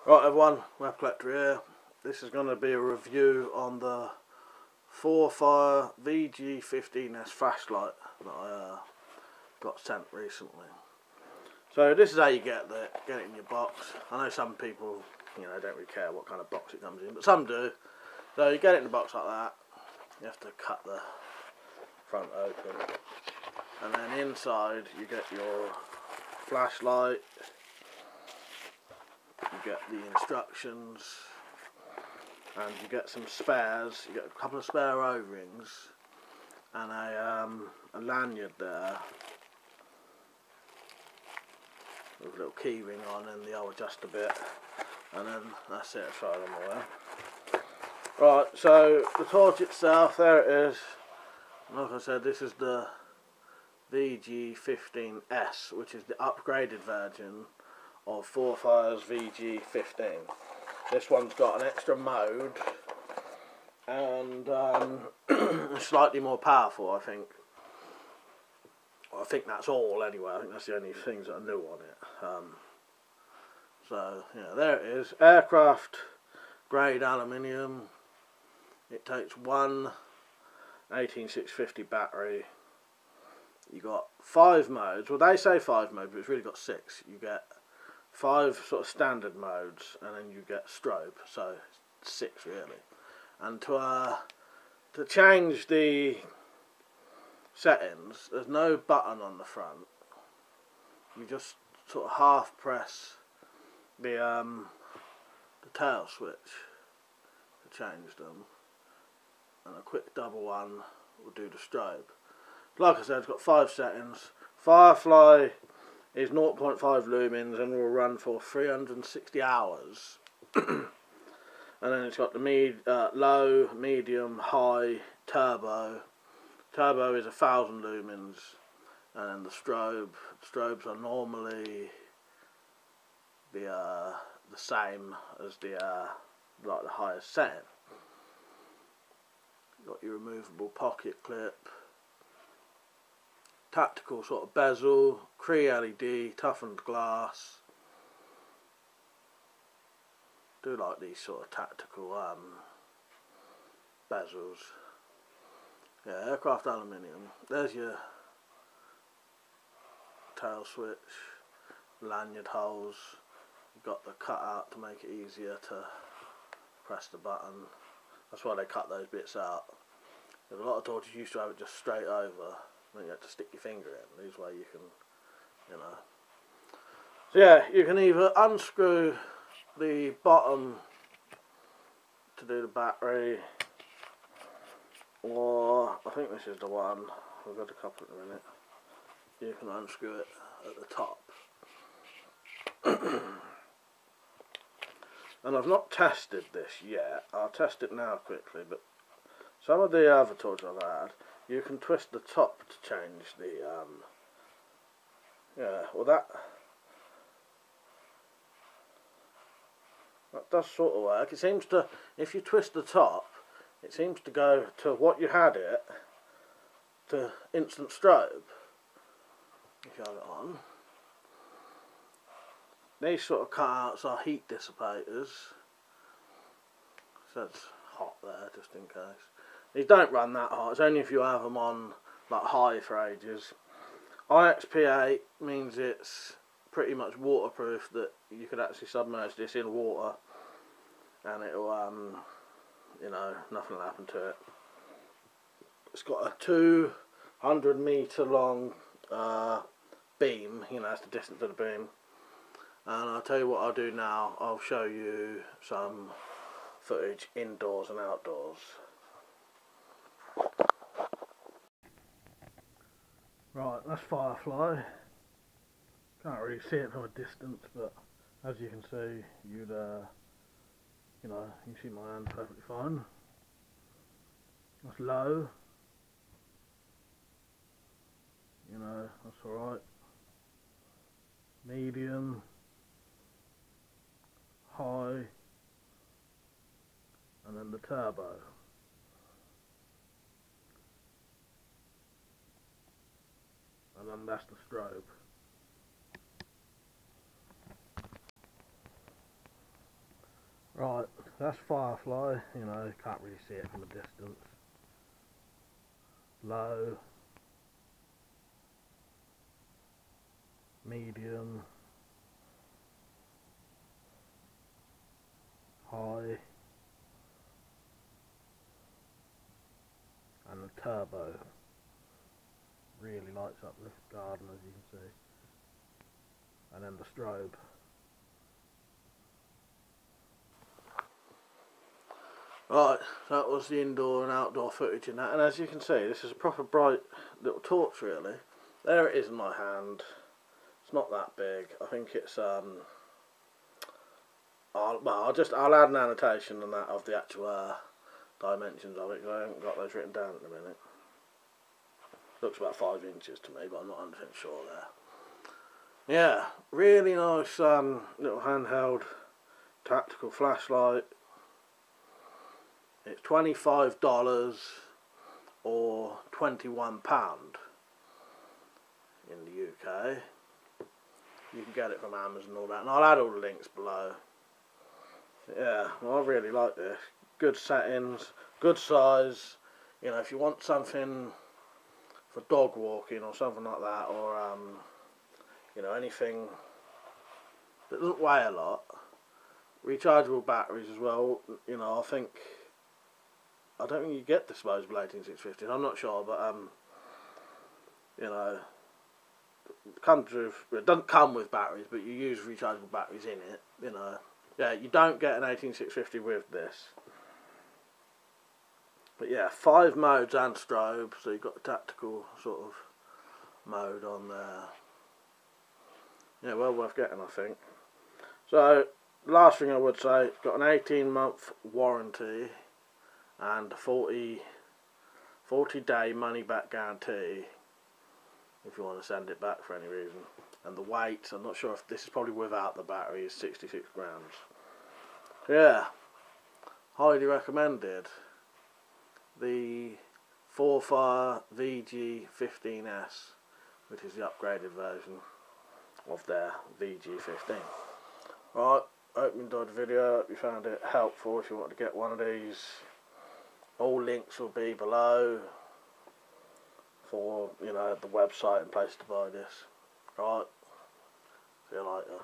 Right everyone, Web Collector here. This is going to be a review on the Thorfire VG15S Flashlight that I got sent recently. So this is how you get it in your box. I know some people, don't really care what kind of box it comes in, but some do. So you get it in the box like that. You have to cut the front open, and then inside you get your flashlight. You get the instructions, and you get some spares. You get a couple of spare O-rings and a lanyard there with a little key ring on and the old adjuster bit, and then that's it as far as I'm aware. Right, so the torch itself, there it is. Like I said, this is the VG15S, which is the upgraded version of Thorfire's VG15. This one's got an extra mode and slightly more powerful, I think. I think that's all anyway. I think that's the only things that are new on it. So yeah, there it is. Aircraft grade aluminium. It takes one 18650 battery. You got 5 modes. Well, they say 5 modes, but it's really got 6. You get 5 sort of standard modes, and then you get strobe, so 6 really. And to change the settings, there's no button on the front. You just sort of half press the tail switch to change them, and a quick double one will do the strobe. Like I said, it's got 5 settings. Firefly is 0.5 lumens and will run for 360 hours. And then it's got the low, medium, high, turbo. Turbo is 1000 lumens, and then the strobes are normally the same as the highest setting. Got your removable pocket clip. Tactical sort of bezel, Cree LED, toughened glass. Do like these sort of tactical bezels. Yeah, aircraft aluminium. There's your tail switch, lanyard holes. You've got the cutout to make it easier to press the button. That's why they cut those bits out. There's a lot of torches used to have it just straight over. Then you have to stick your finger in. This way you can, So yeah, you can either unscrew the bottom to do the battery, or I think this is the one. We've got a couple in a minute. You can unscrew it at the top. And I've not tested this yet. I'll test it now quickly. But some of the other torches I've had, you can twist the top to change the, that does sort of work. It seems to, if you twist the top, it seems to go to what you had it, to instant strobe, if you have it on. These sort of cutouts are heat dissipators, so it's hot there, just in case. These don't run that hot, it's only if you have them on like high for ages. IXP8 means it's pretty much waterproof, that you could actually submerge this in water and it'll, nothing will happen to it. It's got a 200 metre long beam, that's the distance of the beam. And I'll tell you what I'll do now, I'll show you some footage indoors and outdoors. Right, that's Firefly. Can't really see it from a distance, but as you can see, you can see my hand perfectly fine. That's low. That's alright. Medium. High. And then the turbo. And then that's the strobe. Right, that's Firefly, you know, can't really see it from a distance. Low, medium, high, and the turbo really lights up the garden, as you can see, and then the strobe. Right, that was the indoor and outdoor footage in that, and as you can see, this is a proper bright little torch really. There it is in my hand. It's not that big. I think it's I'll add an annotation on that of the actual dimensions of it, because I haven't got those written down at the minute. Looks about 5 inches to me, but I'm not 100% sure there. Yeah, really nice little handheld tactical flashlight. It's $25 or £21 in the UK. You can get it from Amazon and all that, and I'll add all the links below. Yeah, well, I really like this. Good settings, good size. You know, if you want something for dog walking or something like that, or you know, anything that doesn't weigh a lot. Rechargeable batteries as well. You know, I don't think you get disposable 18650s. I'm not sure, but you know, it doesn't come with batteries, but you use rechargeable batteries in it. You know, yeah, you don't get an 18650 with this. But yeah, 5 modes and strobe, so you've got the tactical sort of mode on there. Yeah, well worth getting, I think. So, last thing I would say, it's got an 18-month warranty and a 40-day money-back guarantee if you want to send it back for any reason. And the weight, I'm not sure if this is probably without the battery, is 66 grams. Yeah, highly recommended. The ThorFire VG15S, which is the upgraded version of their VG15. Right, hope you enjoyed the video, hope you found it helpful if you want to get one of these. All links will be below for, you know, the website and place to buy this. Right, see you later.